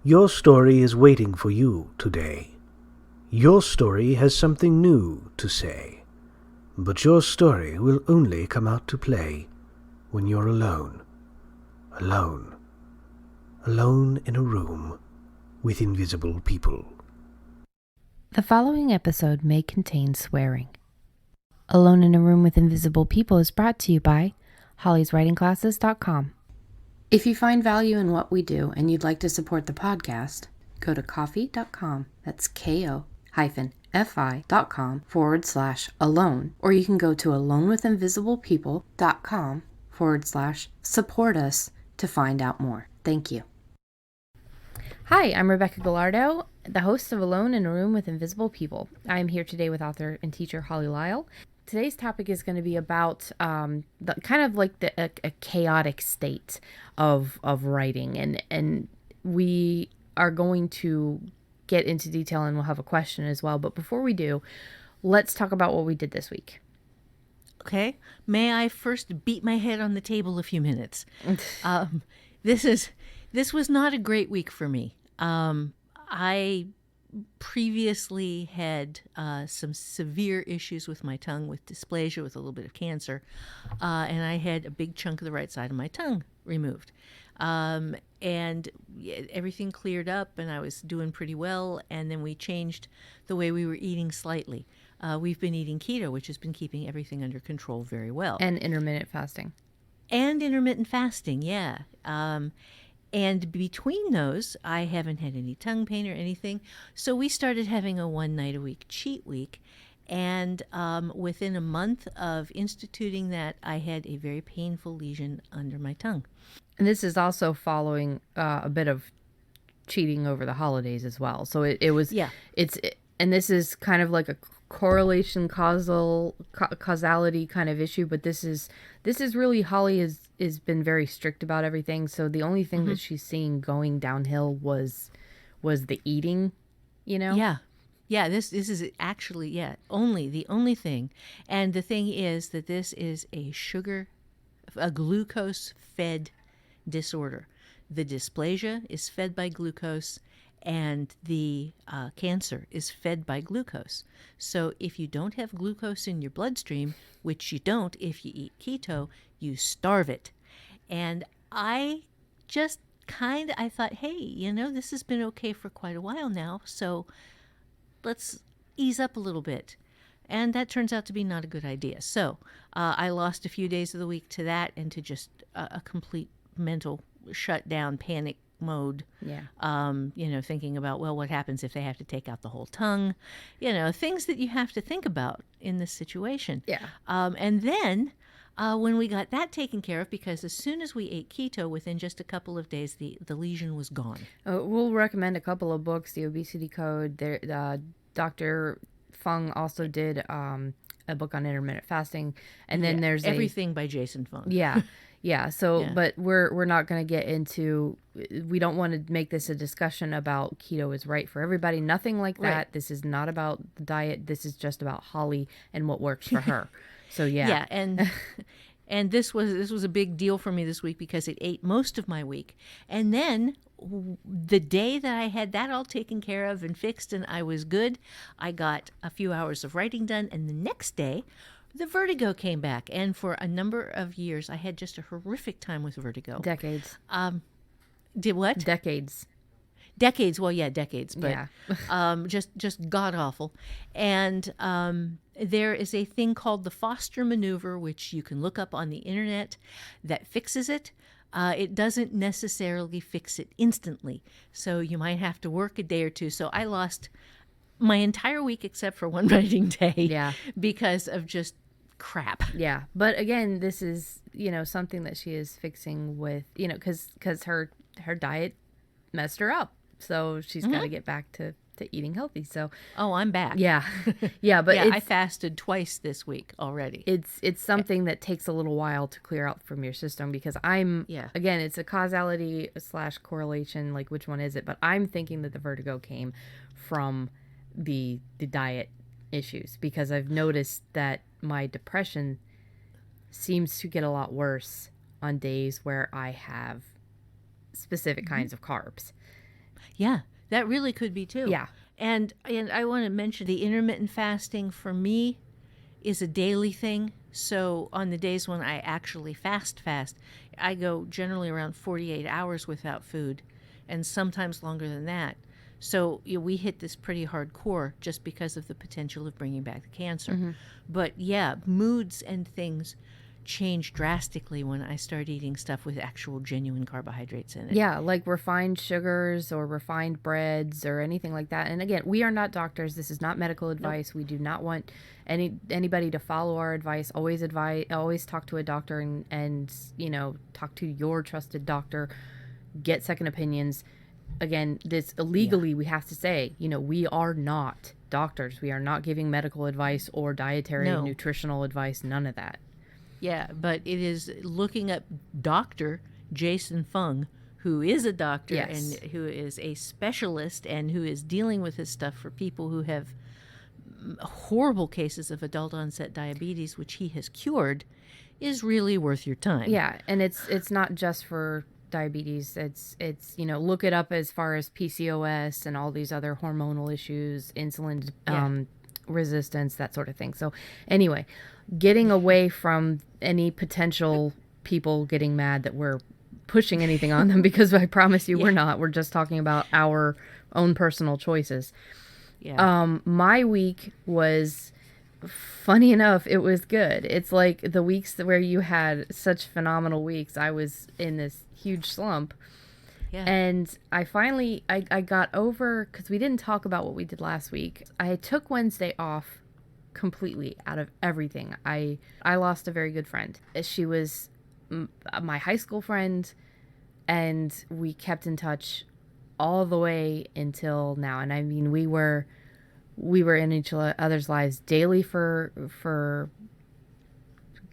Your story is waiting for you today. Your story has something new to say. But your story will only come out to play when you're alone. Alone. Alone in a room with invisible people. The following episode may contain swearing. Alone in a Room with Invisible People is brought to you by hollyswritingclasses.com. If you find value in what we do and you'd like to support the podcast, go to ko-fi.com. That's ko-fi.com/alone, or you can go to alonewithinvisiblepeople.com/support us to find out more. Thank you. Hi, I'm Rebecca Galardo, the host of Alone in a Room with Invisible People. I am here today with author and teacher Holly Lisle. Today's topic is going to be about a chaotic state of writing, and we are going to get into detail, and we'll have a question as well. But before we do, let's talk about what we did this week. Okay. May I first beat my head on the table a few minutes? This was not a great week for me. I previously had some severe issues with my tongue, with dysplasia, with a little bit of cancer, and I had a big chunk of the right side of my tongue removed. And everything cleared up, and I was doing pretty well, and then we changed the way we were eating slightly. We've been eating keto, which has been keeping everything under control very well. And intermittent fasting. And intermittent fasting, yeah. And between those, I haven't had any tongue pain or anything. So we started having a 1 night a week cheat week. And within a month of instituting that, I had a very painful lesion under my tongue. And this is also following a bit of cheating over the holidays as well. So it was, yeah. And this is kind of like a correlation causality kind of issue, but this is really, Holly has been very strict about everything, so the only thing that she's seeing going downhill was the eating, Yeah this is actually the only thing. And the thing is that this is a glucose fed disorder. The dysplasia is fed by glucose, and the cancer is fed by glucose. So if you don't have glucose in your bloodstream, which you don't if you eat keto, you starve it. And I just I thought, hey, this has been okay for quite a while now, so let's ease up a little bit. And that turns out to be not a good idea. So I lost a few days of the week to that, and to just a complete mental shutdown, panic mode. Thinking about, well, what happens if they have to take out the whole tongue? Things that you have to think about in this situation. And then when we got that taken care of, because as soon as we ate keto, within just a couple of days, the lesion was gone. We'll recommend a couple of books. The Obesity Code. Dr. Fung also did a book on intermittent fasting, and then there's everything by Jason Fung. Yeah. So, but we're not going to get into. We don't want to make this a discussion about keto is right for everybody. Nothing like that. Right. This is not about the diet. This is just about Holly and what works for her. So yeah, and this was a big deal for me this week, because it ate most of my week. And then the day that I had that all taken care of and fixed and I was good, I got a few hours of writing done, and the next day the vertigo came back. And for a number of years, I had just a horrific time with vertigo. Decades. Did what? Decades. Well, yeah, decades, but just god awful. And there is a thing called the Foster maneuver, which you can look up on the internet, that fixes it. It doesn't necessarily fix it instantly, so you might have to work a day or two. So I lost my entire week except for one writing day, because of just crap. Yeah, but again, this is something that she is fixing with because her diet messed her up, so she's got to get back to eating healthy. So I'm back. But I fasted twice this week already. It's something that takes a little while to clear out from your system, because again, it's a causality / correlation, like which one is it, but I'm thinking that the vertigo came from the diet issues, because I've noticed that my depression seems to get a lot worse on days where I have specific kinds of carbs. Yeah, that really could be too. Yeah. And I want to mention the intermittent fasting for me is a daily thing. So on the days when I actually fast, I go generally around 48 hours without food and sometimes longer than that. So we hit this pretty hardcore just because of the potential of bringing back the cancer. But yeah, moods and things change drastically when I start eating stuff with actual genuine carbohydrates in it. Yeah, like refined sugars or refined breads or anything like that. And again, we are not doctors. This is not medical advice. We do not want anybody to follow our advice. Always talk to a doctor and talk to your trusted doctor. Get second opinions. Again, this illegally we have to say, we are not doctors. We are not giving medical advice or dietary nutritional advice, none of that. Yeah, but it is looking up Dr. Jason Fung, who is a doctor and who is a specialist and who is dealing with this stuff for people who have horrible cases of adult onset diabetes, which he has cured, is really worth your time. Yeah, and it's not just for diabetes. It's look it up as far as PCOS and all these other hormonal issues, insulin resistance, that sort of thing. So anyway, getting away from any potential people getting mad that we're pushing anything on them, because I promise you we're not. We're just talking about our own personal choices. Yeah. My week was, funny enough, it was good. It's like the weeks where you had such phenomenal weeks, I was in this huge slump. Yeah. And I finally, I got over, because we didn't talk about what we did last week. I took Wednesday off completely out of everything. I lost a very good friend. She was my high school friend, and we kept in touch all the way until now. And I mean, we were in each other's lives daily for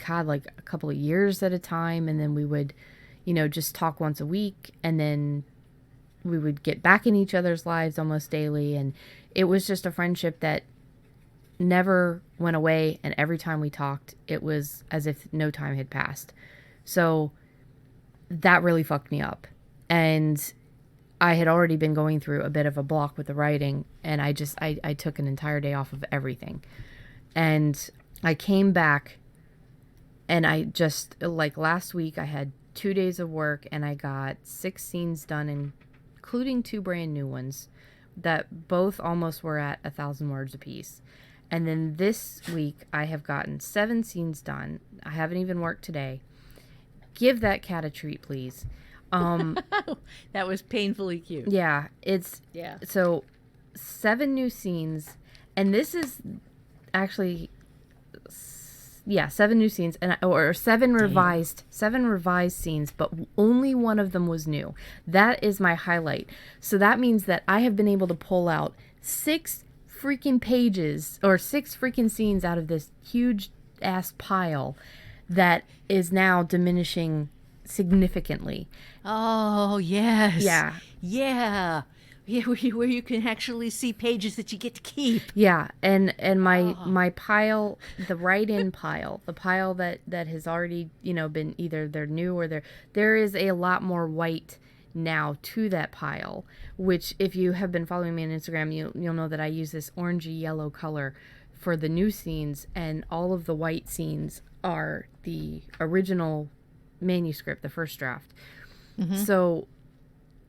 God, like a couple of years at a time. And then we would, just talk once a week, and then we would get back in each other's lives almost daily. And it was just a friendship that never went away. And every time we talked, it was as if no time had passed. So that really fucked me up. And I had already been going through a bit of a block with the writing, and I took an entire day off of everything. And I came back, and I just, like last week, I had 2 days of work, and I got 6 scenes done, including 2 brand new ones that both almost were at 1,000 words apiece. And then this week, I have gotten 7 scenes done. I haven't even worked today. Give that cat a treat, please. That was painfully cute. Yeah, so 7 new scenes, and this is actually 7 new scenes, or 7 revised scenes, but only one of them was new. That is my highlight. So that means that I have been able to pull out 6 freaking pages or 6 freaking scenes out of this huge ass pile that is now diminishing significantly. Oh, yes. Yeah. Yeah. Yeah, where you can actually see pages that you get to keep. Yeah, and my pile, the write-in pile, the pile that has already, been either they're new or there is a lot more white now to that pile, which if you have been following me on Instagram, you'll know that I use this orangey yellow color for the new scenes, and all of the white scenes are the original manuscript, the first draft. Mm-hmm. So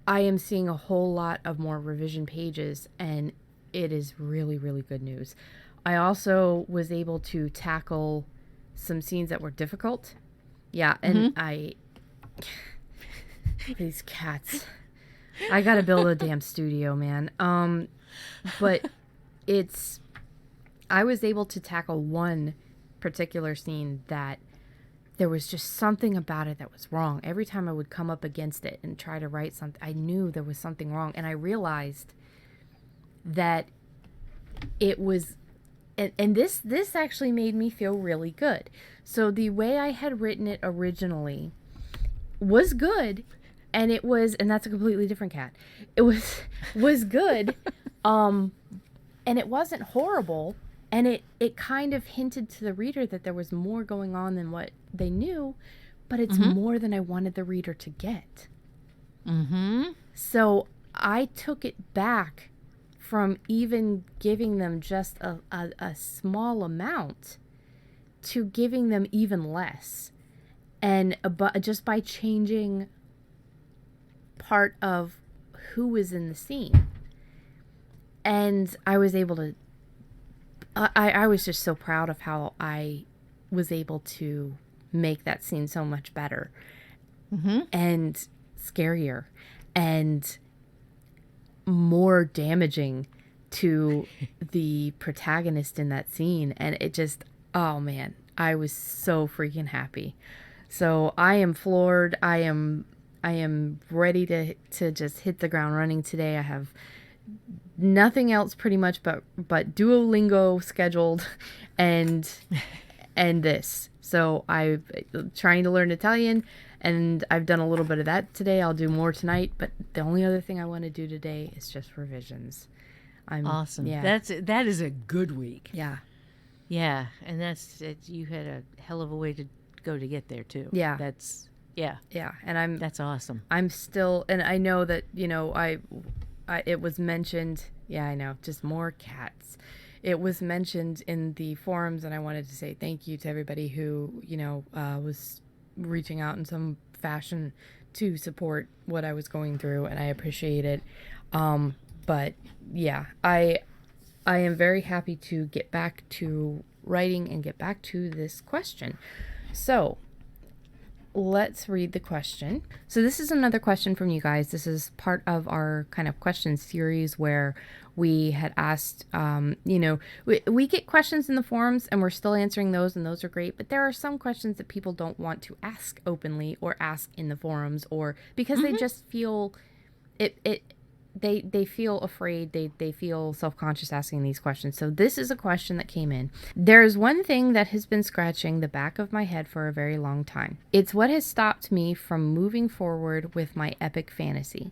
I am seeing a whole lot of more revision pages, and it is really, really good news. I also was able to tackle some scenes that were difficult. Yeah, and these cats. I gotta build a damn studio, man. But I was able to tackle one particular scene that there was just something about it that was wrong. Every time I would come up against it and try to write something, I knew there was something wrong. And I realized that it was, and this actually made me feel really good. So the way I had written it originally was good, and that's a completely different cat. It was good, and it wasn't horrible. And it kind of hinted to the reader that there was more going on than what they knew, but it's more than I wanted the reader to get. Mm-hmm. So I took it back from even giving them just a small amount to giving them even less. And just by changing part of who is in the scene. And I was able to, I was just so proud of how I was able to make that scene so much better and scarier and more damaging to the protagonist in that scene. And it just, oh man, I was so freaking happy. So I am floored. I am ready to just hit the ground running today. I have nothing else pretty much but Duolingo scheduled and this. So I'm trying to learn Italian, and I've done a little bit of that today. I'll do more tonight, but the only other thing I want to do today is just revisions. Awesome. Yeah. That is a good week. Yeah. Yeah, and you had a hell of a way to go to get there too. Yeah. Yeah, and that's awesome. I'm still, and I know that, I it was mentioned. Yeah, I know, just more cats. It was mentioned in the forums, and I wanted to say thank you to everybody who, was reaching out in some fashion to support what I was going through, and I appreciate it. But yeah, I am very happy to get back to writing and get back to this question. So let's read the question. So this is another question from you guys. This is part of our kind of question series where we had asked, we get questions in the forums and we're still answering those, and those are great. But there are some questions that people don't want to ask openly or ask in the forums, or because they just feel they feel afraid, they feel self-conscious asking these questions. So this is a question that came in. There's one thing that has been scratching the back of my head for a very long time. It's what has stopped me from moving forward with my epic fantasy.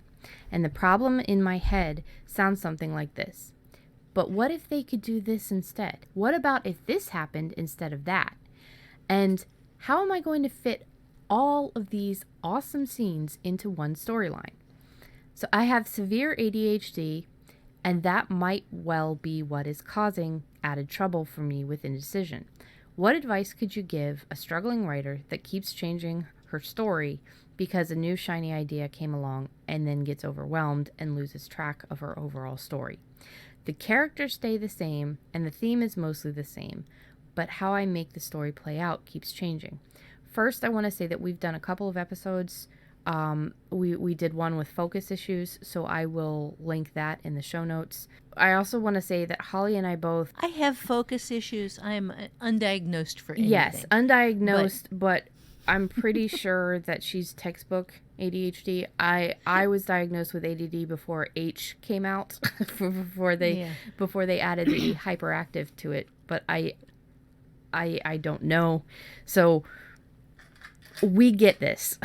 And the problem in my head sounds something like this. But what if they could do this instead? What about if this happened instead of that? And how am I going to fit all of these awesome scenes into one storyline? So I have severe ADHD, and that might well be what is causing added trouble for me with indecision. What advice could you give a struggling writer that keeps changing her story because a new shiny idea came along and then gets overwhelmed and loses track of her overall story? The characters stay the same and the theme is mostly the same, but how I make the story play out keeps changing. First, I want to say that we've done a couple of episodes. We did one with focus issues, so I will link that in the show notes. I also want to say that Holly and I both... I have focus issues. I'm undiagnosed for anything. Yes, undiagnosed, but I'm pretty sure that she's textbook ADHD. I was diagnosed with ADD before H came out, before they added the hyperactive to it, but I don't know. So we get this.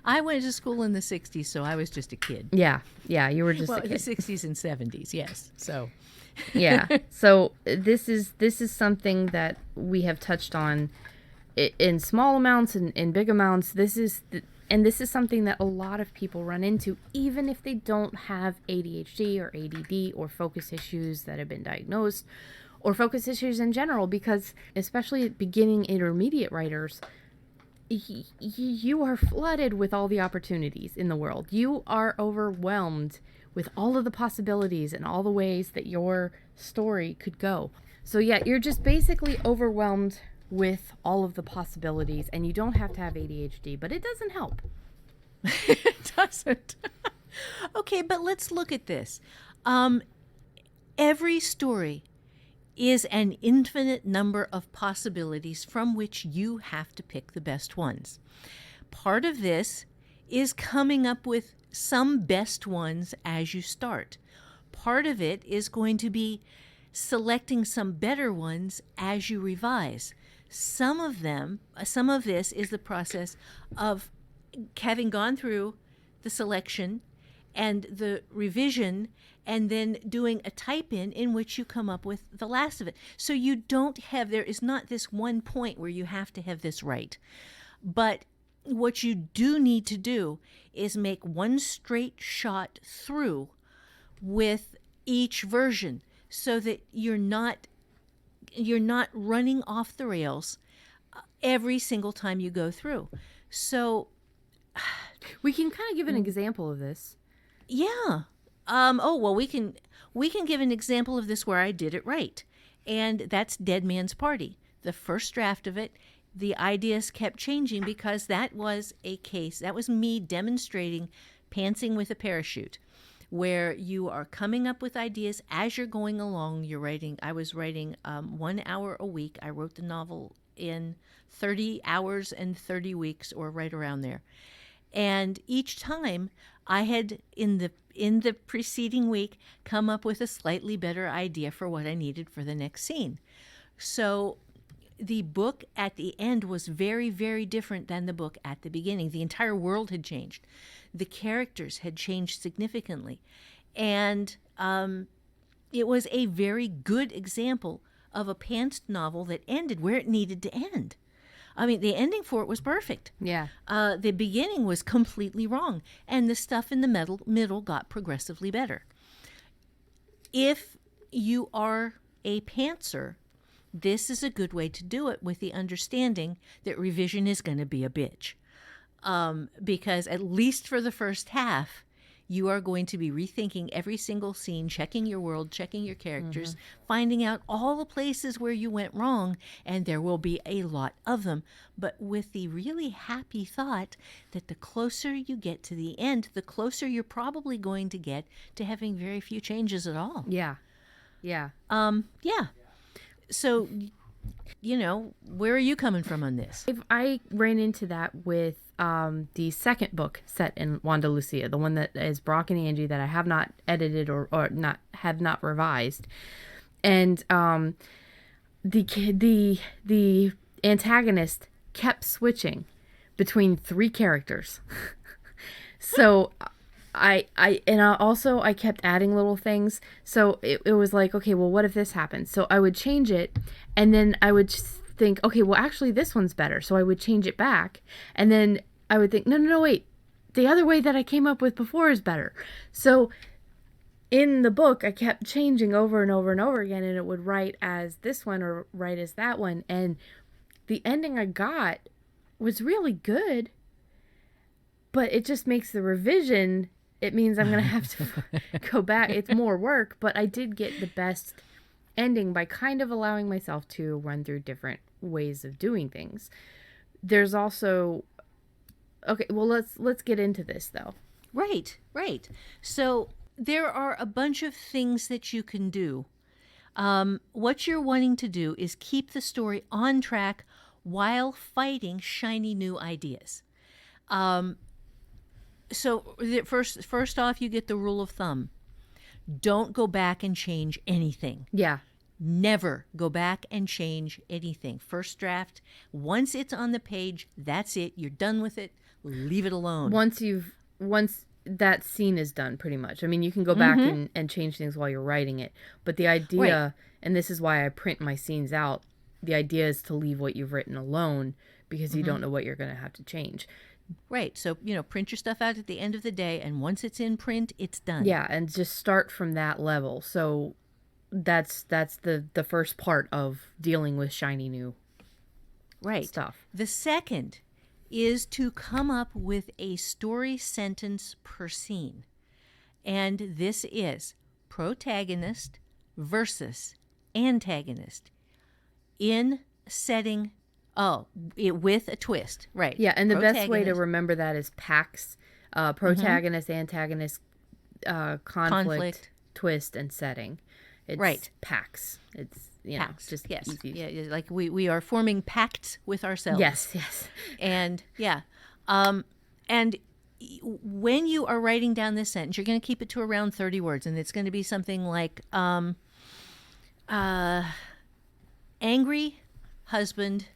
I went to school in the 60s, so I was just a kid. Yeah, you were just a kid. The 60s and 70s, yes. So, yeah. So this is something that we have touched on in small amounts and in big amounts. This is something that a lot of people run into, even if they don't have ADHD or ADD or focus issues that have been diagnosed, or focus issues in general, because especially beginning intermediate writers, you are flooded with all the opportunities in the world. You are overwhelmed with all of the possibilities and all the ways that your story could go. So yeah, you're just basically overwhelmed with all of the possibilities, and you don't have to have ADHD, but it doesn't help. It doesn't. Okay, but let's look at this. Every story is an infinite number of possibilities from which you have to pick the best ones. Part of this is coming up with some best ones as you start. Part of it is going to be selecting some better ones as you revise. Some of this is the process of having gone through the selection and the revision, and then doing a type-in in which you come up with the last of it. So there is not this one point where you have to have this right. But what you do need to do is make one straight shot through with each version so that you're not running off the rails every single time you go through. So We can kind of give an example of this. yeah. We can give an example of this where I did it right. And that's Dead Man's Party. The first draft of it, the ideas kept changing because that was a case. That was me demonstrating pantsing with a parachute, where you are coming up with ideas as you're going along. I was writing 1 hour a week. I wrote the novel in 30 hours and 30 weeks, or right around there. And each time I had, in the preceding week, come up with a slightly better idea for what I needed for the next scene. So the book at the end was very, very different than the book at the beginning. The entire world had changed. The characters had changed significantly. And it was a very good example of a pantsed novel that ended where it needed to end. I mean, the ending for it was perfect. Yeah. The beginning was completely wrong, and the stuff in the middle got progressively better. If you are a pantser, this is a good way to do it, with the understanding that revision is going to be a bitch. Because at least for the first half, you are going to be rethinking every single scene, checking your world, checking your characters, finding out all the places where you went wrong, and there will be a lot of them. But with the really happy thought that the closer you get to the end, the closer you're probably going to get to having very few changes at all. Yeah. Yeah. Yeah. So, where are you coming from on this? I ran into that with the second book set in Wanda Lucia, the one that is Brock and Angie, that I have not edited or have not revised. And the antagonist kept switching between three characters. So I kept adding little things. So it was like, okay, well, what if this happens? So I would change it, and then I would think, okay, well, actually this one's better. So I would change it back, and then I would think, no, wait, the other way that I came up with before is better. So in the book, I kept changing over and over and over again, and it would write as this one or write as that one. And the ending I got was really good, but it just makes the revision, it means I'm going to have to go back. It's more work, but I did get the best ending by kind of allowing myself to run through different ways of doing things. There's also, okay, well, let's get into this though. Right. So there are a bunch of things that you can do. What you're wanting to do is keep the story on track while fighting shiny new ideas. So first off, you get the rule of thumb. Don't go back and change anything. Yeah. Never go back and change anything. First draft, once it's on the page, that's it. You're done with it. Leave it alone. Once that scene is done, pretty much. I mean, you can go back and change things while you're writing it. But the idea, and this is why I print my scenes out, the idea is to leave what you've written alone, because you don't know what you're going to have to change. Right. So, print your stuff out at the end of the day, and once it's in print, it's done. Yeah, and just start from that level. So that's the first part of dealing with shiny new stuff. The second is to come up with a story sentence per scene. And this is protagonist versus antagonist in setting, with a twist. Right. Yeah, and the best way to remember that is PAX, protagonist, antagonist, conflict, twist, and setting. It's PAX. It's PAX. Just easy. Yeah, like we are forming pacts with ourselves. Yes. And and when you are writing down this sentence, you're going to keep it to around 30 words, and it's going to be something like angry husband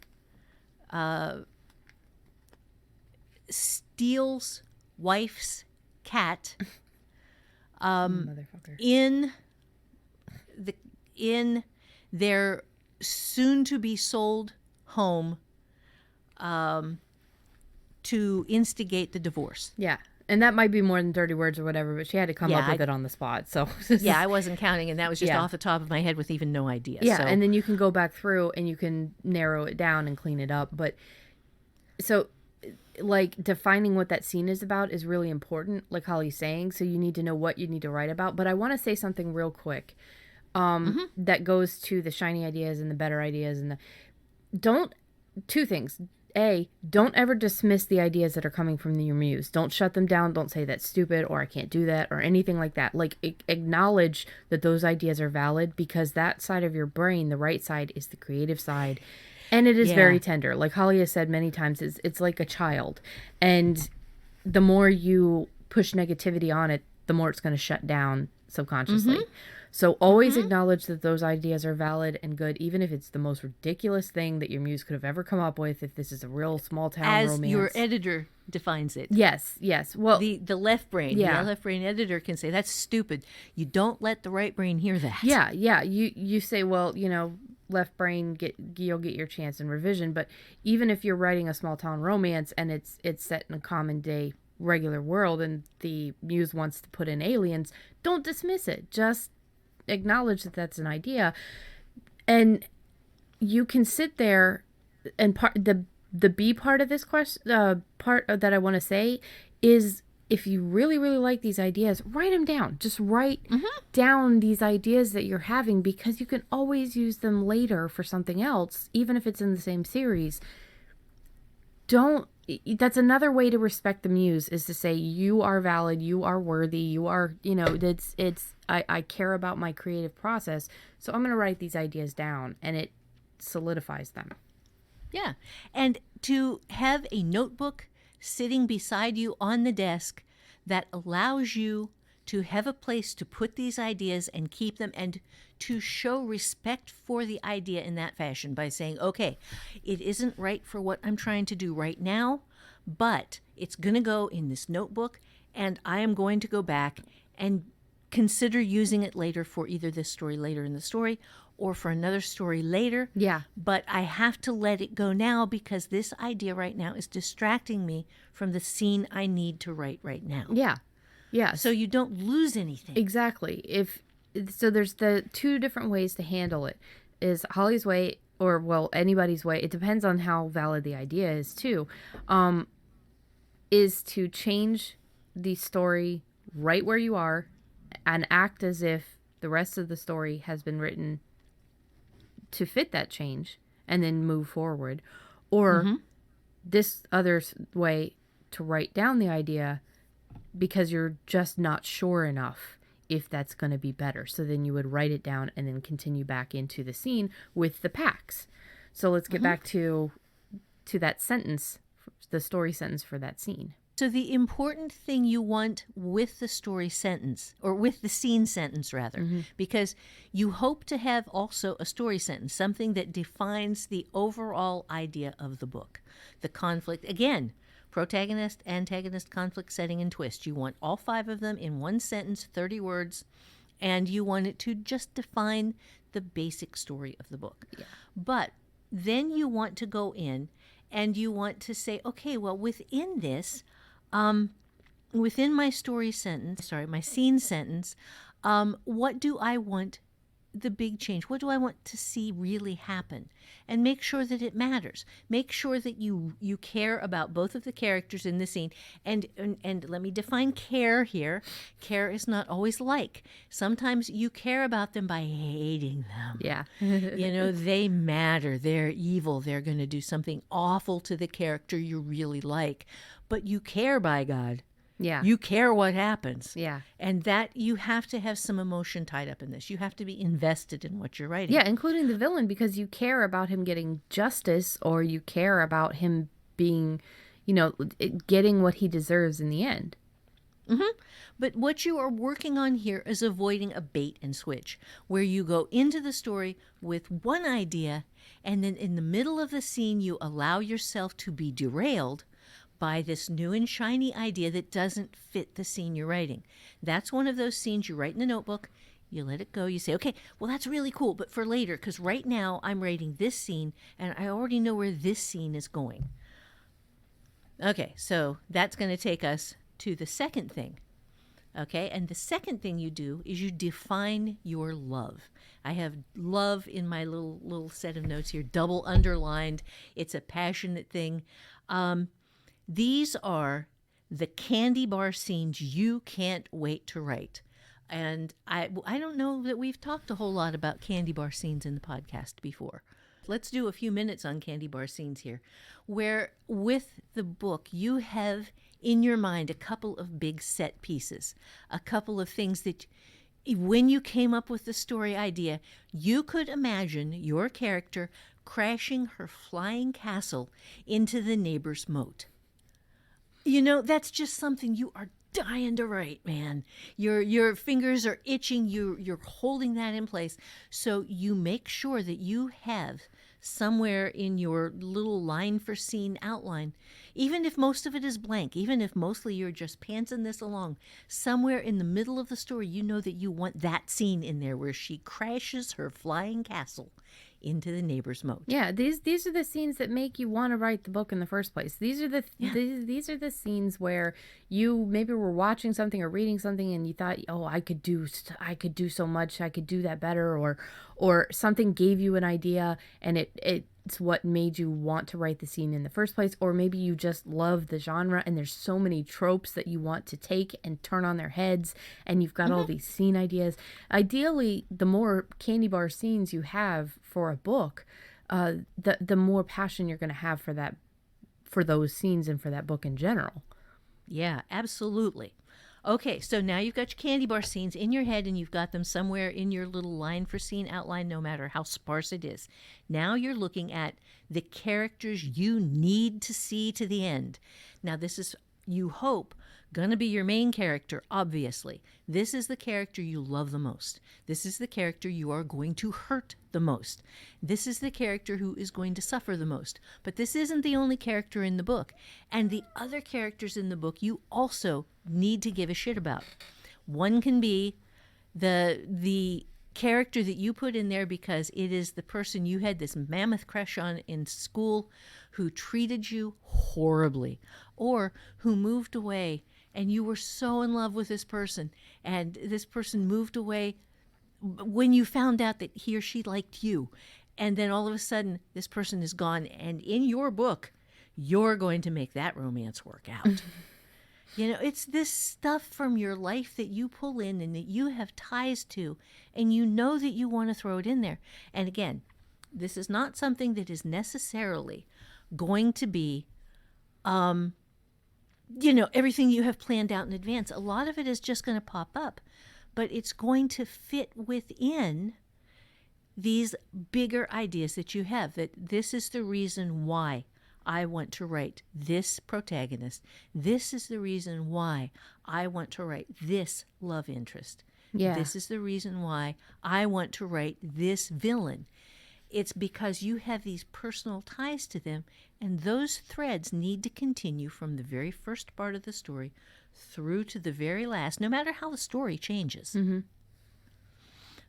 steals wife's cat in their soon to be sold home to instigate the divorce. Yeah. And that might be more than 30 words or whatever, but she had to come up with it on the spot. So yeah, I wasn't counting, and that was just Yeah. off the top of my head with even no idea. Yeah, So. and then you can go back through and you can narrow it down and clean it up. But so, like, defining what that scene is about is really important, like Holly's saying. So you need to know what you need to write about. But I want to say something real quick that goes to the shiny ideas and the better ideas. And two things. A, don't ever dismiss the ideas that are coming from your muse. Don't shut them down. Don't say that's stupid or I can't do that or anything like that. Like, acknowledge that those ideas are valid, because that side of your brain, the right side, is the creative side. And it is very tender. Like Holly has said many times, it's like a child. And the more you push negativity on it, the more it's going to shut down subconsciously. So always acknowledge that those ideas are valid and good, even if it's the most ridiculous thing that your muse could have ever come up with, if this is a real small town As romance. your editor defines it. Yes. Well, the left brain, the left brain editor can say, that's stupid. You don't let the right brain hear that. Yeah. You say, well, left brain, you'll get your chance in revision. But even if you're writing a small town romance and it's set in a common day regular world and the muse wants to put in aliens, don't dismiss it. Just acknowledge that that's an idea. And you can sit there and the B part of this question, part that I want to say is, if you really, really like these ideas, write them down. Just write down these ideas that you're having, because you can always use them later for something else, even if it's in the same series. That's another way to respect the muse, is to say, you are valid, you are worthy, you are, I care about my creative process, so I'm going to write these ideas down, and it solidifies them. Yeah. And to have a notebook sitting beside you on the desk that allows you to have a place to put these ideas and keep them, and to show respect for the idea in that fashion by saying, okay, it isn't right for what I'm trying to do right now, but it's going to go in this notebook, and I am going to go back and consider using it later for either this story later in the story or for another story later. Yeah. But I have to let it go now, because this idea right now is distracting me from the scene I need to write right now. Yeah. Yeah. So you don't lose anything. Exactly. So there's the two different ways to handle it. Is Holly's way, or, well, anybody's way, it depends on how valid the idea is too, is to change the story right where you are and act as if the rest of the story has been written to fit that change, and then move forward. Or this other way, to write down the idea because you're just not sure enough if that's going to be better. So then you would write it down and then continue back into the scene with the packs. So let's get back to that sentence, the story sentence for that scene. So the important thing you want with the story sentence, or with the scene sentence rather, because you hope to have also a story sentence, something that defines the overall idea of the book. The conflict, again, protagonist, antagonist, conflict, setting, and twist. You want all 5 of them in one sentence, 30 words, and you want it to just define the basic story of the book. Yeah. But then you want to go in and you want to say, okay, well, within this, within my my scene sentence, what do I want the big change? What do I want to see really happen? And make sure that it matters. Make sure that you care about both of the characters in the scene. And let me define care here. Care is not always like. Sometimes you care about them by hating them. Yeah. They matter. They're evil. They're going to do something awful to the character you really like. But you care, by God. Yeah. You care what happens. Yeah. And that you have to have some emotion tied up in this. You have to be invested in what you're writing. Yeah, including the villain, because you care about him getting justice, or you care about him being, getting what he deserves in the end. But what you are working on here is avoiding a bait and switch, where you go into the story with one idea, and then in the middle of the scene you allow yourself to be derailed by this new and shiny idea that doesn't fit the scene you're writing. That's one of those scenes you write in the notebook, you let it go, you say, okay, well, that's really cool, but for later, because right now I'm writing this scene, and I already know where this scene is going. Okay, so that's going to take us to the second thing. Okay, and the second thing you do is you define your love. I have love in my little set of notes here, double underlined. It's a passionate thing. These are the candy bar scenes you can't wait to write. And I don't know that we've talked a whole lot about candy bar scenes in the podcast before. Let's do a few minutes on candy bar scenes here, where with the book you have in your mind a couple of big set pieces, a couple of things that when you came up with the story idea, you could imagine your character crashing her flying castle into the neighbor's moat. You know, that's just something you are dying to write, man. Your fingers are itching. You're holding that in place. So you make sure that you have somewhere in your little line for scene outline, even if most of it is blank, even if mostly you're just pantsing this along, somewhere in the middle of the story, you know that you want that scene in there where she crashes her flying castle into the neighbor's moat. Yeah, these are the scenes that make you want to write the book in the first place. These are these are the scenes where you maybe were watching something or reading something and you thought, oh, I could do so much, I could do that better, or something gave you an idea and it's what made you want to write the scene in the first place, or maybe you just love the genre and there's so many tropes that you want to take and turn on their heads and you've got all these scene ideas. Ideally, the more candy bar scenes you have for a book, the more passion you're going to have for those scenes and for that book in general. Yeah, absolutely. Okay, so now you've got your candy bar scenes in your head and you've got them somewhere in your little line for scene outline, no matter how sparse it is. Now you're looking at the characters you need to see to the end. Now this is, you hope, going to be your main character, obviously. This is the character you love the most. This is the character you are going to hurt the most. This is the character who is going to suffer the most. But this isn't the only character in the book. And the other characters in the book you also need to give a shit about. One can be the character that you put in there because it is the person you had this mammoth crush on in school who treated you horribly, or who moved away and you were so in love with this person and this person moved away when you found out that he or she liked you, and then all of a sudden this person is gone, and in your book you're going to make that romance work out. You know, it's this stuff from your life that you pull in and that you have ties to, and you know that you want to throw it in there. And again, this is not something that is necessarily going to be, everything you have planned out in advance. A lot of it is just going to pop up, but it's going to fit within these bigger ideas that you have, that this is the reason why I want to write this protagonist. This is the reason why I want to write this love interest. Yeah. This is the reason why I want to write this villain. It's because you have these personal ties to them, and those threads need to continue from the very first part of the story through to the very last, no matter how the story changes. Mm-hmm.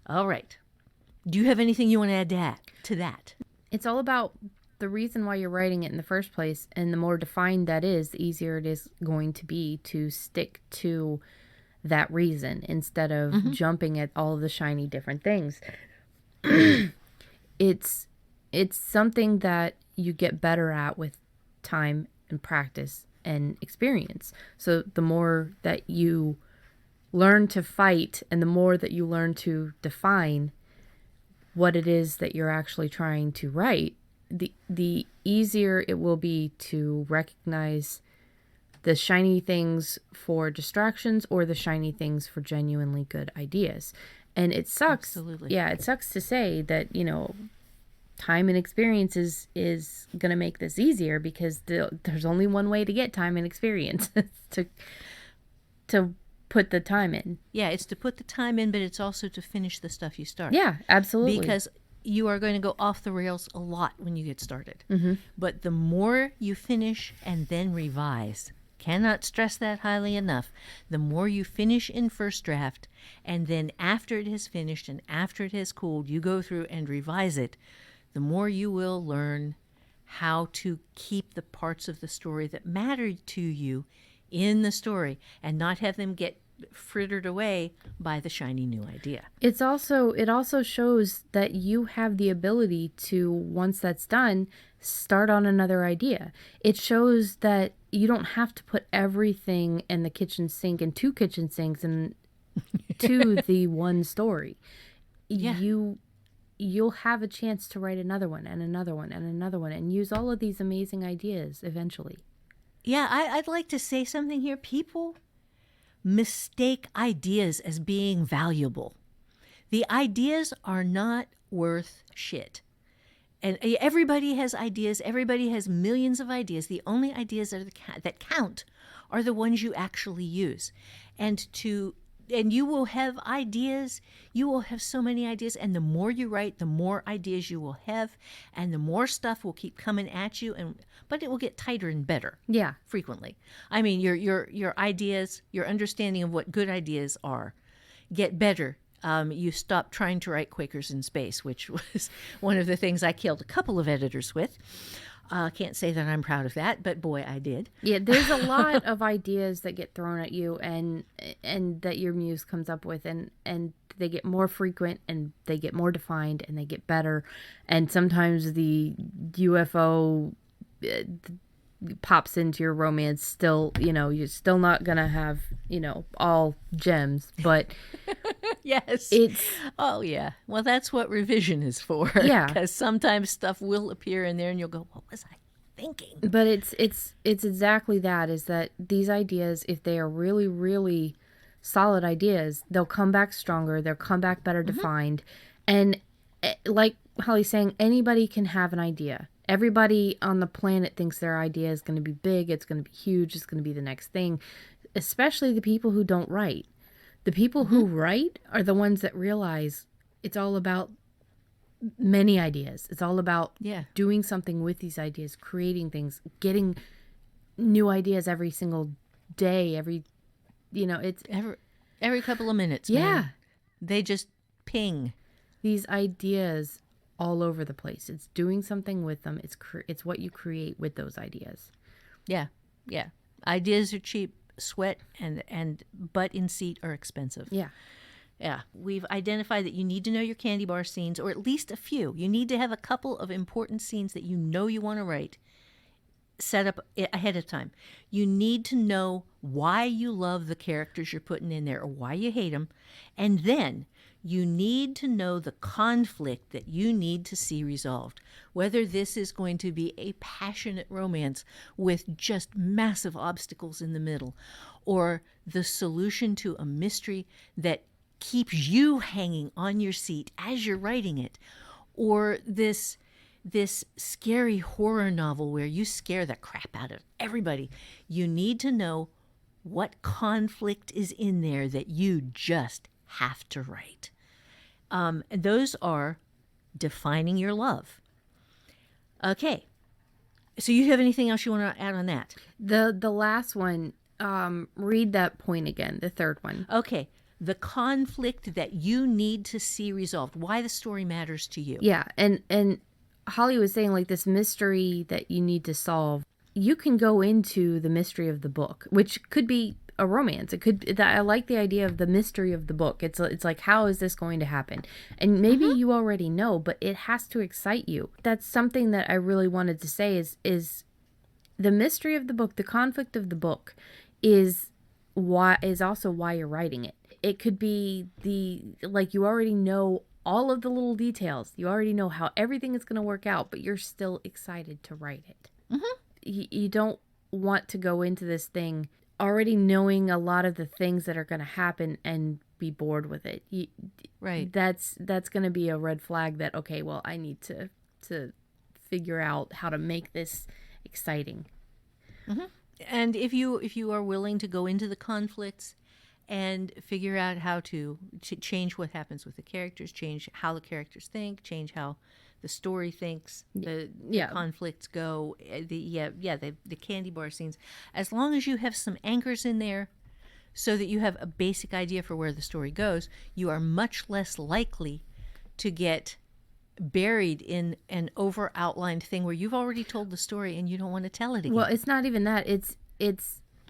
All right. Do you have anything you want to add to that? It's all about the reason why you're writing it in the first place, and the more defined that is, the easier it is going to be to stick to that reason instead of jumping at all of the shiny different things. It's something that you get better at with time and practice and experience. So the more that you learn to fight and the more that you learn to define what it is that you're actually trying to write, the easier it will be to recognize the shiny things for distractions or the shiny things for genuinely good ideas. And it sucks. Absolutely. Yeah, it sucks to say that, time and experience is going to make this easier, because there's only one way to get time and experience to put the time in. Yeah, it's to put the time in, but it's also to finish the stuff you start. Yeah, absolutely. Because you are going to go off the rails a lot when you get started. Mm-hmm. But the more you finish and then revise, cannot stress that highly enough, the more you finish in first draft, and then after it has finished and after it has cooled, you go through and revise it, the more you will learn how to keep the parts of the story that matter to you in the story and not have them get frittered away by the shiny new idea. It also shows that you have the ability to, once that's done, start on another idea. It shows that you don't have to put everything in the kitchen sink and 2 kitchen sinks and to the one story. Yeah. You'll have a chance to write another one and another one and another one and use all of these amazing ideas eventually. Yeah, I'd like to say something here. People mistake ideas as being valuable. The ideas are not worth shit. And everybody has ideas. Everybody has millions of ideas. The only ideas that count are the ones you actually use. And you will have ideas. You will have so many ideas. And the more you write, the more ideas you will have. And the more stuff will keep coming at you. But it will get tighter and better. Yeah. Frequently. I mean, your ideas, your understanding of what good ideas are, get better. You stop trying to write Quakers in Space, which was one of the things I killed a couple of editors with. Can't say that I'm proud of that, but boy, I did. Yeah, there's a lot of ideas that get thrown at you and that your muse comes up with, and they get more frequent and they get more defined and they get better. And sometimes the UFO pops into your romance still, you're still not going to have, all gems, but yes. Oh, yeah. Well, that's what revision is for. Yeah. Because sometimes stuff will appear in there and you'll go, what was I thinking? But it's exactly that, is that these ideas, if they are really, really solid ideas, they'll come back stronger. They'll come back better defined. And like Holly's saying, anybody can have an idea. Everybody on the planet thinks their idea is going to be big. It's going to be huge. It's going to be the next thing, especially the people who don't write. The people who write are the ones that realize it's all about many ideas. It's all about doing something with these ideas, creating things, getting new ideas every single day. It's every couple of minutes. Yeah. Man. They just ping. These ideas all over the place. It's doing something with them. It's what you create with those ideas. Yeah. Yeah. Ideas are cheap. Sweat and butt in seat are expensive. Yeah. Yeah. We've identified that you need to know your candy bar scenes, or at least a few. You need to have a couple of important scenes that you want to write set up ahead of time. You need to know why you love the characters you're putting in there or why you hate them. And then you need to know the conflict that you need to see resolved. Whether this is going to be a passionate romance with just massive obstacles in the middle, or the solution to a mystery that keeps you hanging on your seat as you're writing it, or this scary horror novel where you scare the crap out of everybody. You need to know what conflict is in there that you just have to write. And those are defining your love. Okay. So you have anything else you want to add on that? The last one, read that point again, the third one. Okay. The conflict that you need to see resolved. Why the story matters to you. Yeah. And Holly was saying, like, this mystery that you need to solve. You can go into the mystery of the book, which could be a romance. It could. I like the idea of the mystery of the book. It's like, how is this going to happen? And maybe you already know, but it has to excite you. That's something that I really wanted to say is the mystery of the book, the conflict of the book is also why you're writing it. It could be you already know all of the little details. You already know how everything is going to work out, but you're still excited to write it. You don't want to go into this thing already knowing a lot of the things that are going to happen and be bored with it. Right. That's going to be a red flag that, okay, well, I need to figure out how to make this exciting. And if you are willing to go into the conflicts and figure out how to change what happens with the characters, change how the characters think, change how the story thinks, the conflicts go, the candy bar scenes. As long as you have some anchors in there so that you have a basic idea for where the story goes, you are much less likely to get buried in an over outlined thing where you've already told the story and you don't want to tell it again. Well, it's not even that. It's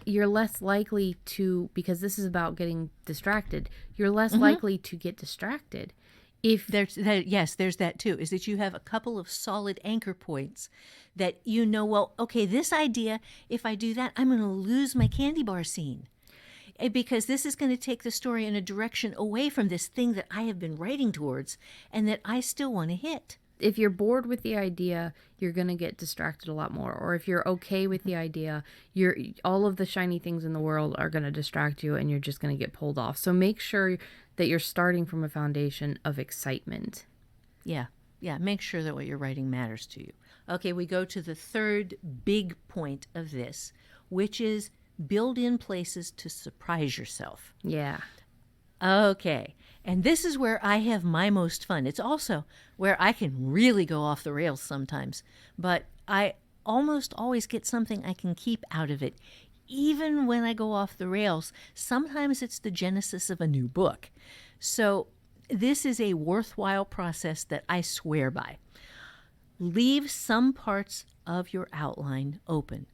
you're less likely to, because this is about getting distracted. You're less likely to get distracted if there's that too, is that you have a couple of solid anchor points that well, okay, this idea, if I do that, I'm going to lose my candy bar scene. Because this is going to take the story in a direction away from this thing that I have been writing towards and that I still want to hit. If you're bored with the idea, you're going to get distracted a lot more. Or if you're okay with the idea, all of the shiny things in the world are going to distract you and you're just going to get pulled off. So make sure that you're starting from a foundation of excitement. Yeah. Make sure that what you're writing matters to you. Okay, we go to the third big point of this, which is build in places to surprise yourself. Yeah. Okay. And this is where I have my most fun. It's also where I can really go off the rails sometimes. But I almost always get something I can keep out of it. Even when I go off the rails, sometimes it's the genesis of a new book. So this is a worthwhile process that I swear by. Leave some parts of your outline open.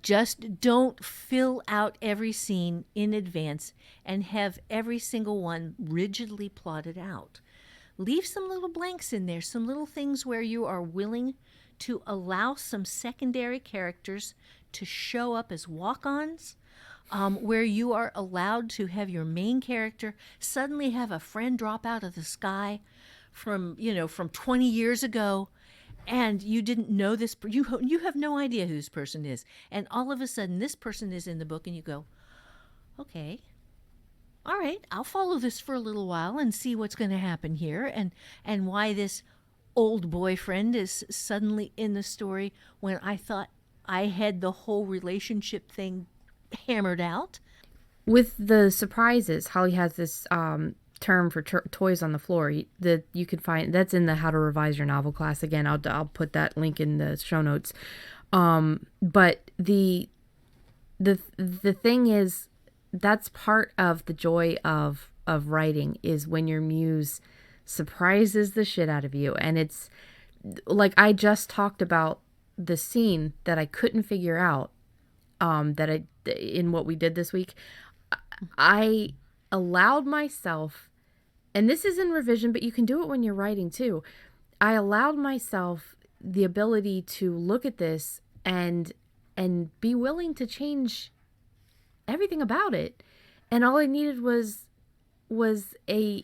Just don't fill out every scene in advance and have every single one rigidly plotted out. Leave some little blanks in there, some little things where you are willing to allow some secondary characters to show up as walk-ons, where you are allowed to have your main character suddenly have a friend drop out of the sky from 20 years ago. And you didn't know this, you have no idea who this person is. And all of a sudden, this person is in the book and you go, okay, all right, I'll follow this for a little while and see what's going to happen here and why this old boyfriend is suddenly in the story when I thought I had the whole relationship thing hammered out. With the surprises, Holly has this term for toys on the floor that you can find. That's in the How to Revise Your Novel class. Again, I'll put that link in the show notes. But the thing is, that's part of the joy of writing, is when your muse surprises the shit out of you. And it's like, I just talked about the scene that I couldn't figure out, in what we did this week. I allowed myself, and this is in revision, but you can do it when you're writing too. I allowed myself the ability to look at this and be willing to change everything about it. And all I needed was I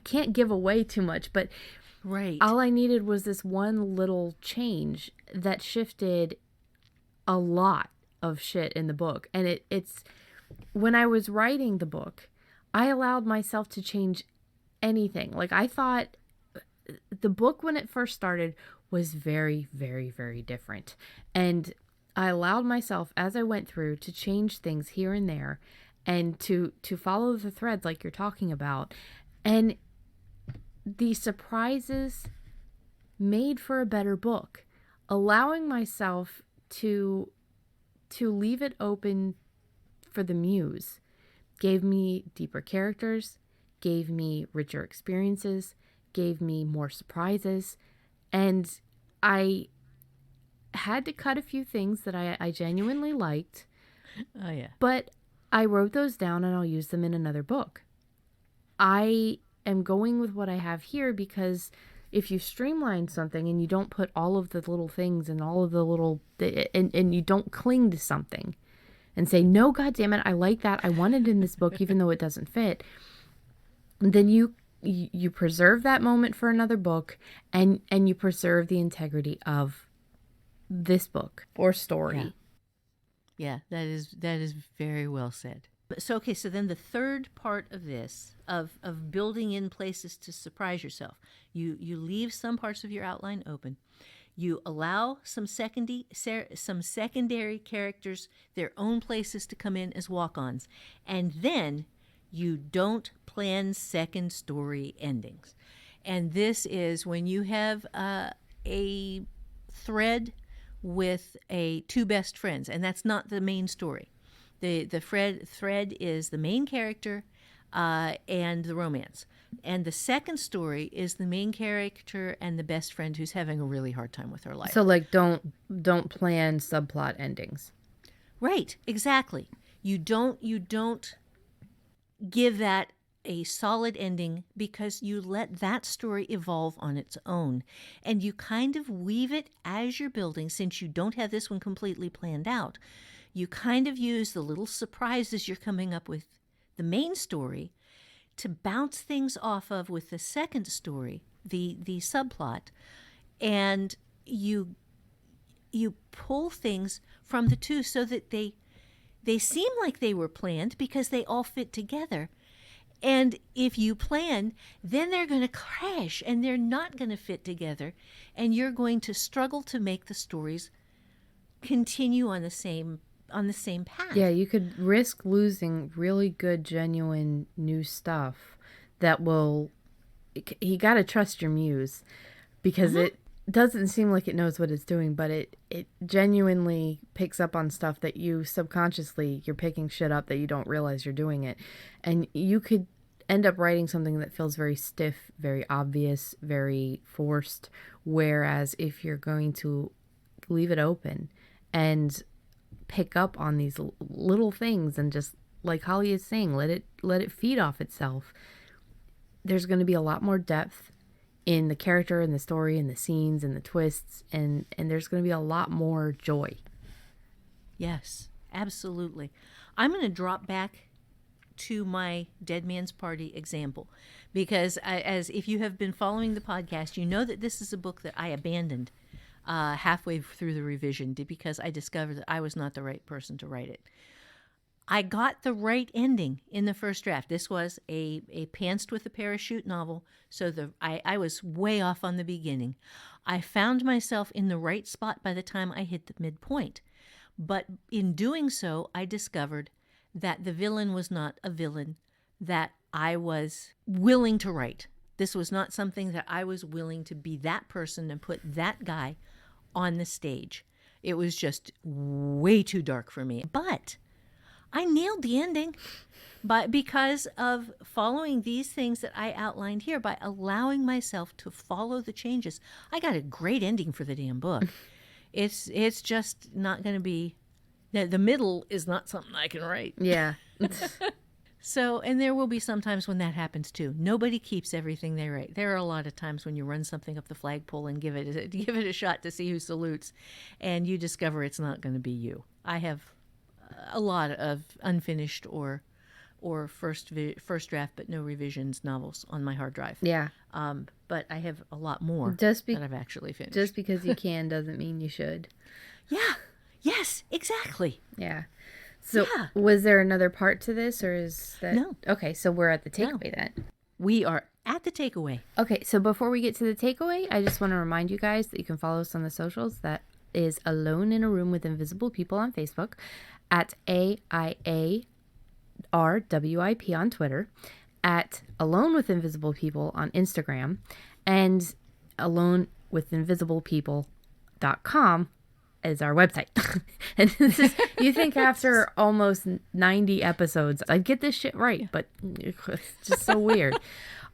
can't give away too much, but right. All I needed was this one little change that shifted a lot of shit in the book. And it's when I was writing the book, I allowed myself to change anything. Like, I thought the book when it first started was very, very, very different. And I allowed myself, as I went through, to change things here and there and to follow the threads like you're talking about. And the surprises made for a better book. Allowing myself to leave it open for the muse gave me deeper characters, gave me richer experiences, gave me more surprises, and I had to cut a few things that I genuinely liked. Oh yeah. But I wrote those down and I'll use them in another book. I am going with what I have here because if you streamline something and you don't put all of the little things and all of the little, and you don't cling to something and say, no, God damn it, I like that, I want it in this book even though it doesn't fit, then you preserve that moment for another book, and you preserve the integrity of this book or story. Yeah, that is very well said. So then the third part of this, of building in places to surprise yourself, you leave some parts of your outline open. You allow some secondary characters their own places to come in as walk-ons. And then you don't plan second story endings. And this is when you have a thread with two best friends, and that's not the main story. The thread is the main character and the romance. And the second story is the main character and the best friend who's having a really hard time with her life. So like don't plan subplot endings. Right, exactly. You don't give that a solid ending because you let that story evolve on its own. And you kind of weave it as you're building, since you don't have this one completely planned out. You kind of use the little surprises you're coming up with the main story to bounce things off of with the second story, the subplot, and you pull things from the two so that they seem like they were planned because they all fit together. And if you plan, then they're going to crash and they're not going to fit together, and you're going to struggle to make the stories continue on the same path. Yeah, you could risk losing really good, genuine new stuff that will. You got to trust your muse, because it doesn't seem like it knows what it's doing, but it genuinely picks up on stuff that you subconsciously, you're picking shit up that you don't realize you're doing it. And you could end up writing something that feels very stiff, very obvious, very forced. Whereas if you're going to leave it open and pick up on these little things and just, like Holly is saying, let it feed off itself, there's going to be a lot more depth in the character and the story and the scenes and the twists, and there's going to be a lot more joy. Yes, absolutely. I'm going to drop back to my Dead Man's Party example, because as if you have been following the podcast, you know that this is a book that I abandoned halfway through the revision because I discovered that I was not the right person to write it. I got the right ending in the first draft. This was a pantsed with a parachute novel, so I was way off on the beginning. I found myself in the right spot by the time I hit the midpoint. But in doing so, I discovered that the villain was not a villain that I was willing to write. This was not something that I was willing to be that person and put that guy on the stage. It was just way too dark for me. But I nailed the ending because of following these things that I outlined here, by allowing myself to follow the changes. I got a great ending for the damn book. It's just not going to be, the middle is not something I can write. Yeah. So, and there will be some times when that happens too. Nobody keeps everything they write. There are a lot of times when you run something up the flagpole and give it a shot to see who salutes, and you discover it's not going to be you. I have a lot of unfinished or first draft but no revisions novels on my hard drive. Yeah. But I have a lot more that I've actually finished. Just because you can doesn't mean you should. Yeah. Yes, exactly. Yeah. So was there another part to this, or is that... No. Okay, so we're at the takeaway then. We are at the takeaway. Okay, so before we get to the takeaway, I just want to remind you guys that you can follow us on the socials. That is Alone in a Room with Invisible People on Facebook, at AIARWIP on Twitter, at Alone with Invisible People on Instagram, and alonewithinvisiblepeople.com is our website. And this is, you think after almost 90 episodes, I'd get this shit right, but it's just so weird.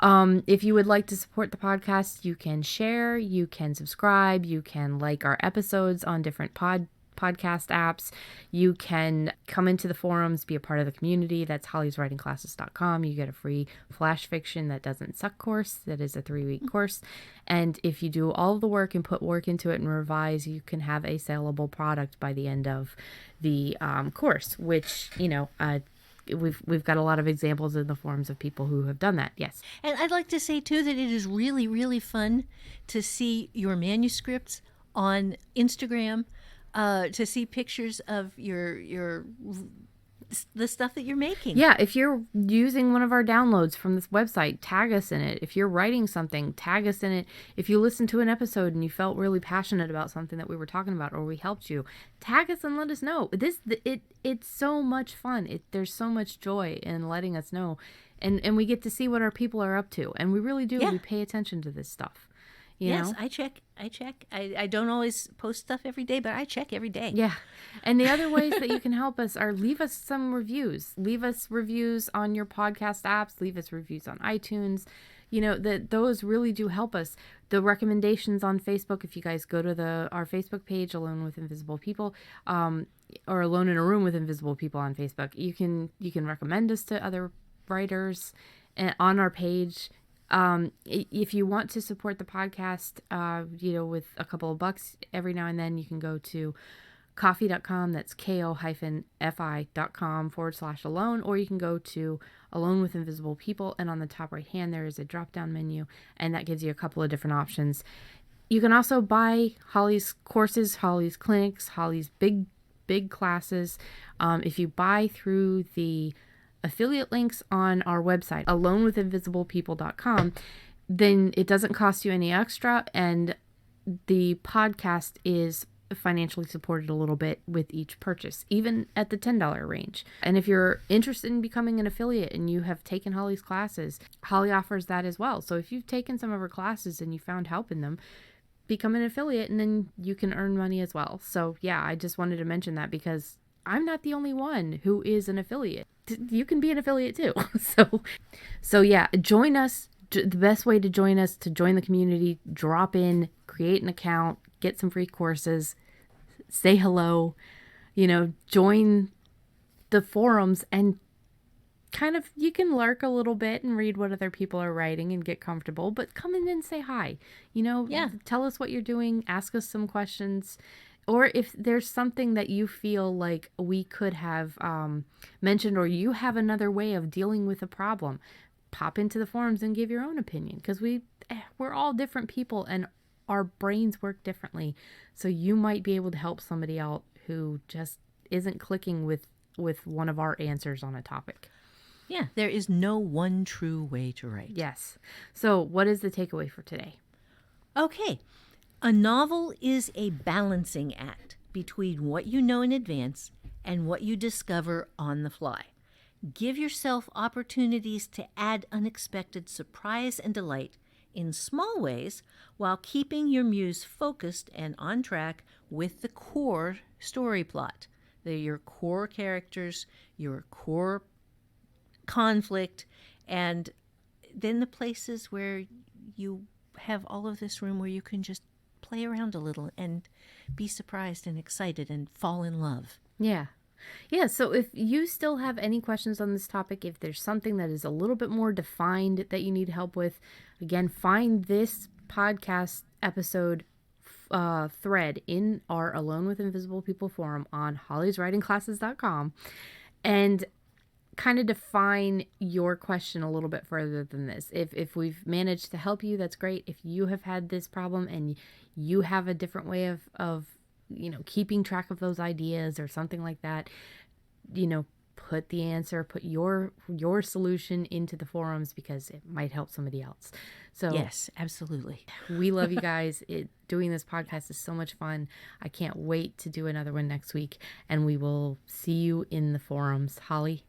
If you would like to support the podcast, you can share, you can subscribe, you can like our episodes on different podcast apps. You can come into the forums, be a part of the community. That's hollyswritingclasses.com. You get a free flash fiction that doesn't suck course. That is a 3-week course. And if you do all the work and put work into it and revise, you can have a saleable product by the end of the course, which, we've got a lot of examples in the forums of people who have done that. Yes. And I'd like to say too that it is really, really fun to see your manuscripts on Instagram, to see pictures of the stuff that you're making. Yeah, if you're using one of our downloads from this website, tag us in it. If you're writing something, tag us in it. If you listened to an episode and you felt really passionate about something that we were talking about, or we helped you, tag us and let us know. It's so much fun. There's so much joy in letting us know, and we get to see what our people are up to, and we really do. Yeah. We pay attention to this stuff. Yes, I check. I don't always post stuff every day, but I check every day. Yeah. And the other ways that you can help us are leave us some reviews. Leave us reviews on your podcast apps. Leave us reviews on iTunes. Those really do help us. The recommendations on Facebook, if you guys go to our Facebook page, Alone with Invisible People, or Alone in a Room with Invisible People on Facebook, you can recommend us to other writers on our page. If you want to support the podcast, with a couple of bucks every now and then, you can go to ko-fi.com. That's ko-fi.com/alone, or you can go to Alone with Invisible People, and on the top right hand there is a drop down menu, and that gives you a couple of different options. You can also buy Holly's courses, Holly's clinics, Holly's big classes. If you buy through the affiliate links on our website, alonewithinvisiblepeople.com, then it doesn't cost you any extra, and the podcast is financially supported a little bit with each purchase, even at the $10 range. And if you're interested in becoming an affiliate and you have taken Holly's classes, Holly offers that as well. So if you've taken some of her classes and you found help in them, become an affiliate, and then you can earn money as well. So yeah, I just wanted to mention that because I'm not the only one who is an affiliate. You can be an affiliate too. So yeah, join us. The best way to join us, to join the community, drop in, create an account, get some free courses, say hello, join the forums, and kind of, you can lurk a little bit and read what other people are writing and get comfortable, but come in and say hi. Tell us what you're doing, ask us some questions. Or if there's something that you feel like we could have mentioned, or you have another way of dealing with a problem, pop into the forums and give your own opinion, because we're all different people and our brains work differently. So you might be able to help somebody out who just isn't clicking with one of our answers on a topic. Yeah, there is no one true way to write. Yes. So what is the takeaway for today? Okay. A novel is a balancing act between what you know in advance and what you discover on the fly. Give yourself opportunities to add unexpected surprise and delight in small ways while keeping your muse focused and on track with the core story plot. They're your core characters, your core conflict, and then the places where you have all of this room where you can just play around a little and be surprised and excited and fall in love. Yeah. So if you still have any questions on this topic, if there's something that is a little bit more defined that you need help with, again, find this podcast episode thread in our Alone with Invisible People forum on hollyswritingclasses.com and kind of define your question a little bit further than this. If we've managed to help you, that's great. If you have had this problem and you have a different way of keeping track of those ideas or something like that, put your solution into the forums, because it might help somebody else. So yes, absolutely. We love you guys. Doing this podcast is so much fun. I can't wait to do another one next week, and we will see you in the forums. Holly?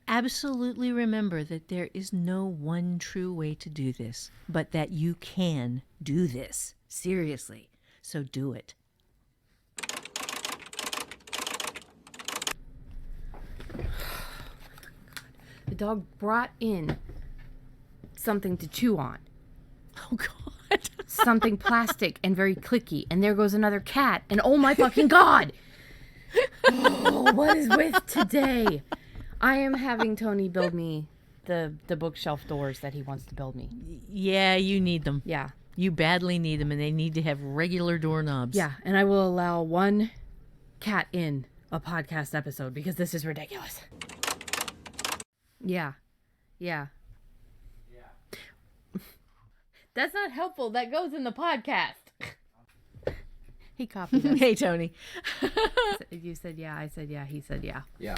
Absolutely remember that there is no one true way to do this, but that you can do this. Seriously. So do it. The dog brought in something to chew on. Oh, God. Something plastic and very clicky. And there goes another cat. And oh my fucking God. Oh, what is with today? I am having Tony build me the bookshelf doors that he wants to build me. Yeah, you need them. Yeah. You badly need them, and they need to have regular doorknobs. Yeah, and I will allow one cat in a podcast episode because this is ridiculous. Yeah. That's not helpful. That goes in the podcast. He copied us. Hey, Tony. You said yeah, I said yeah, he said yeah. Yeah.